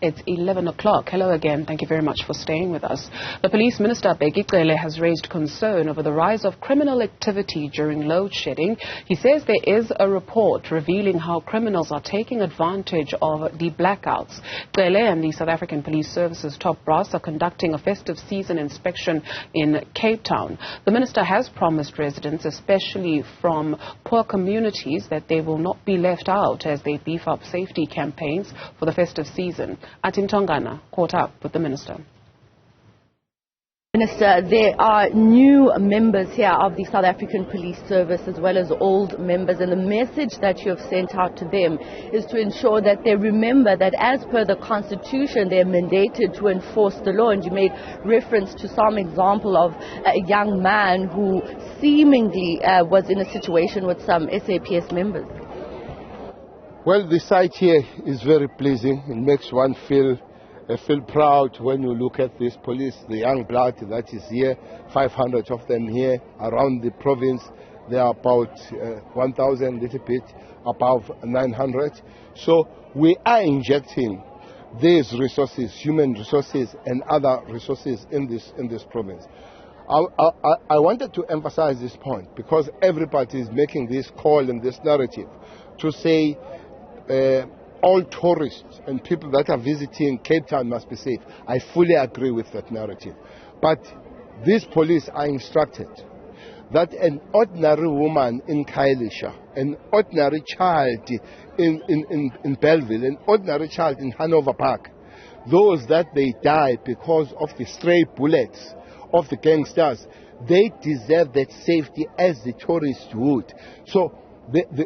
It's 11 o'clock. Hello again. Thank you very much for staying with us. The Police Minister Bheki Cele has raised concern over the rise of criminal activity during load shedding. He says there is a report revealing how criminals are taking advantage of the blackouts. Cele and the South African Police Service's top brass are conducting a festive season inspection in Cape Town. The minister has promised residents, especially from poor communities, that they will not be left out as they beef up safety campaigns for the festive season. Athi Mtongana caught up with the minister. Minister, there are new members here of the South African Police Service as well as old members, and the message that you have sent out to them is to ensure that they remember that as per the Constitution they are mandated to enforce the law. And you made reference to some example of a young man who seemingly was in a situation with some SAPS members. Well, the sight here is very pleasing. It makes one feel proud when you look at this police, the young blood that is here, 500 of them here around the province. There are about 1,000, little bit above 900. So we are injecting these resources, human resources and other resources in this province. I wanted to emphasize this point because everybody is making this call and this narrative to say all tourists and people that are visiting Cape Town must be safe. I fully agree with that narrative. But these police are instructed that an ordinary woman in Khayelitsha, an ordinary child in Belleville, an ordinary child in Hanover Park, those that they die because of the stray bullets of the gangsters, they deserve that safety as the tourists would. So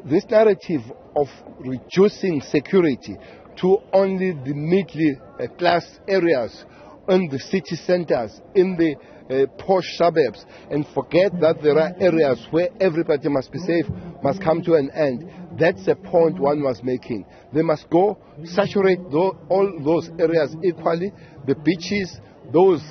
this narrative of reducing security to only the middle class areas in the city centers, in the posh suburbs, and forget that there are areas where everybody must be safe, must come to an end. That's the point one was making. They must go saturate all those areas equally, the beaches, those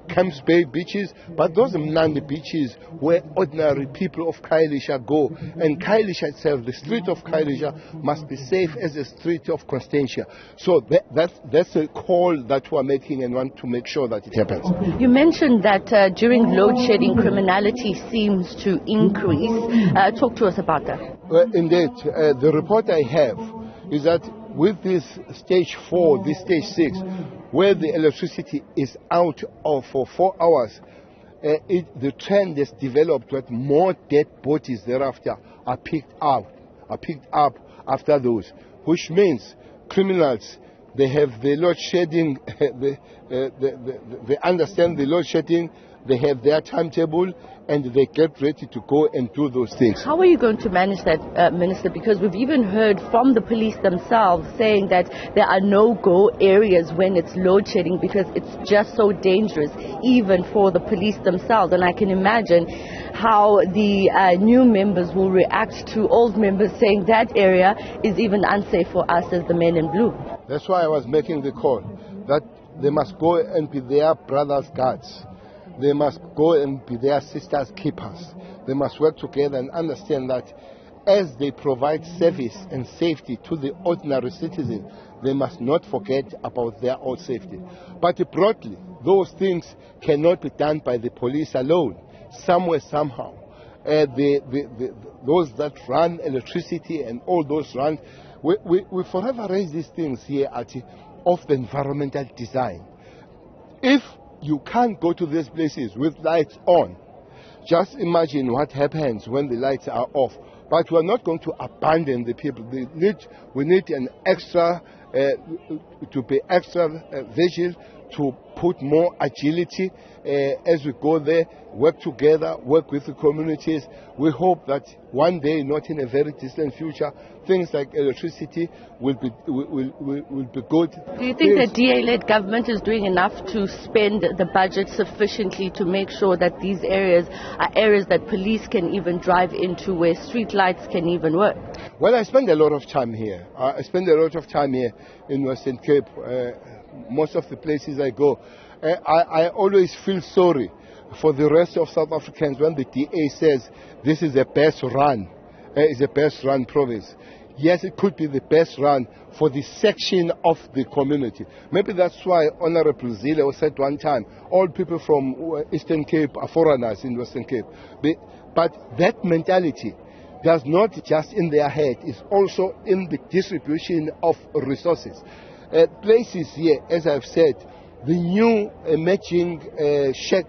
Camps Bay beaches, but those are Mnandi beaches where ordinary people of Khayelitsha go. And Khayelitsha itself, the street of Khayelitsha, must be safe as a street of Constantia. So that's a call that we are making and want to make sure that it happens. You mentioned that during load shedding, criminality seems to increase. Talk to us about that. Indeed, the report I have is that with this stage 4, this stage 6, where the electricity is out for 4 hours, the trend has developed that more dead bodies thereafter are picked up after those, which means criminals, they have the load shedding, they understand the load shedding, they have their timetable, and they get ready to go and do those things. How are you going to manage that, Minister? Because we've even heard from the police themselves saying that there are no-go areas when it's load shedding because it's just so dangerous, even for the police themselves. And I can imagine how the new members will react to old members saying that area is even unsafe for us as the men in blue. That's why I was making the call that they must go and be their brothers' guards. They must go and be their sisters' keepers. They must work together and understand that as they provide service and safety to the ordinary citizen, they must not forget about their own safety. But broadly, those things cannot be done by the police alone. Somewhere, somehow, those that run electricity and all those run, we forever raise these things here of the environmental design. If you can't go to these places with lights on, just imagine what happens when the lights are off. But we're not going to abandon the people. We need an extra, to be extra vigilant, to put more agility as we go there, work together, work with the communities. We hope that one day, not in a very distant future, things like electricity will be good. Do you think that DA-led government is doing enough to spend the budget sufficiently to make sure that these areas are areas that police can even drive into, where street lights can even work? Well, I spend a lot of time here. I spend a lot of time here in Western Cape. Most of the places I go, I always feel sorry for the rest of South Africans when the DA says this is the best run, it's the best run province. yes, it could be the best run for the section of the community. Maybe that's why Honorable Cele said one time, all people from Eastern Cape are foreigners in Western Cape. But that mentality does not just in their head, it's also in the distribution of resources. Places here, as I've said, the new emerging shack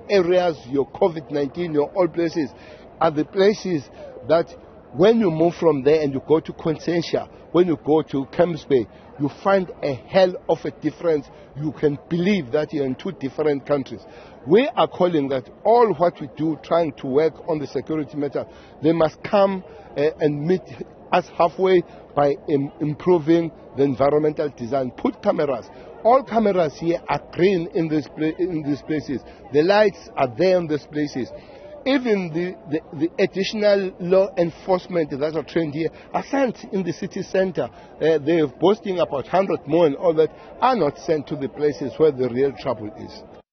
areas, your COVID-19, your all places, are the places that when you move from there and you go to Consentia, when you go to Camps Bay, you find a hell of a difference. You can believe that you're in two different countries. We are calling that all what we do, trying to work on the security matter, they must come and meet us halfway by improving the environmental design. Put cameras. All cameras here are green in these places. The lights are there in these places. Even the additional law enforcement that are trained here are sent in the city center. They're boasting about 100 more and all that, are not sent to the places where the real trouble is.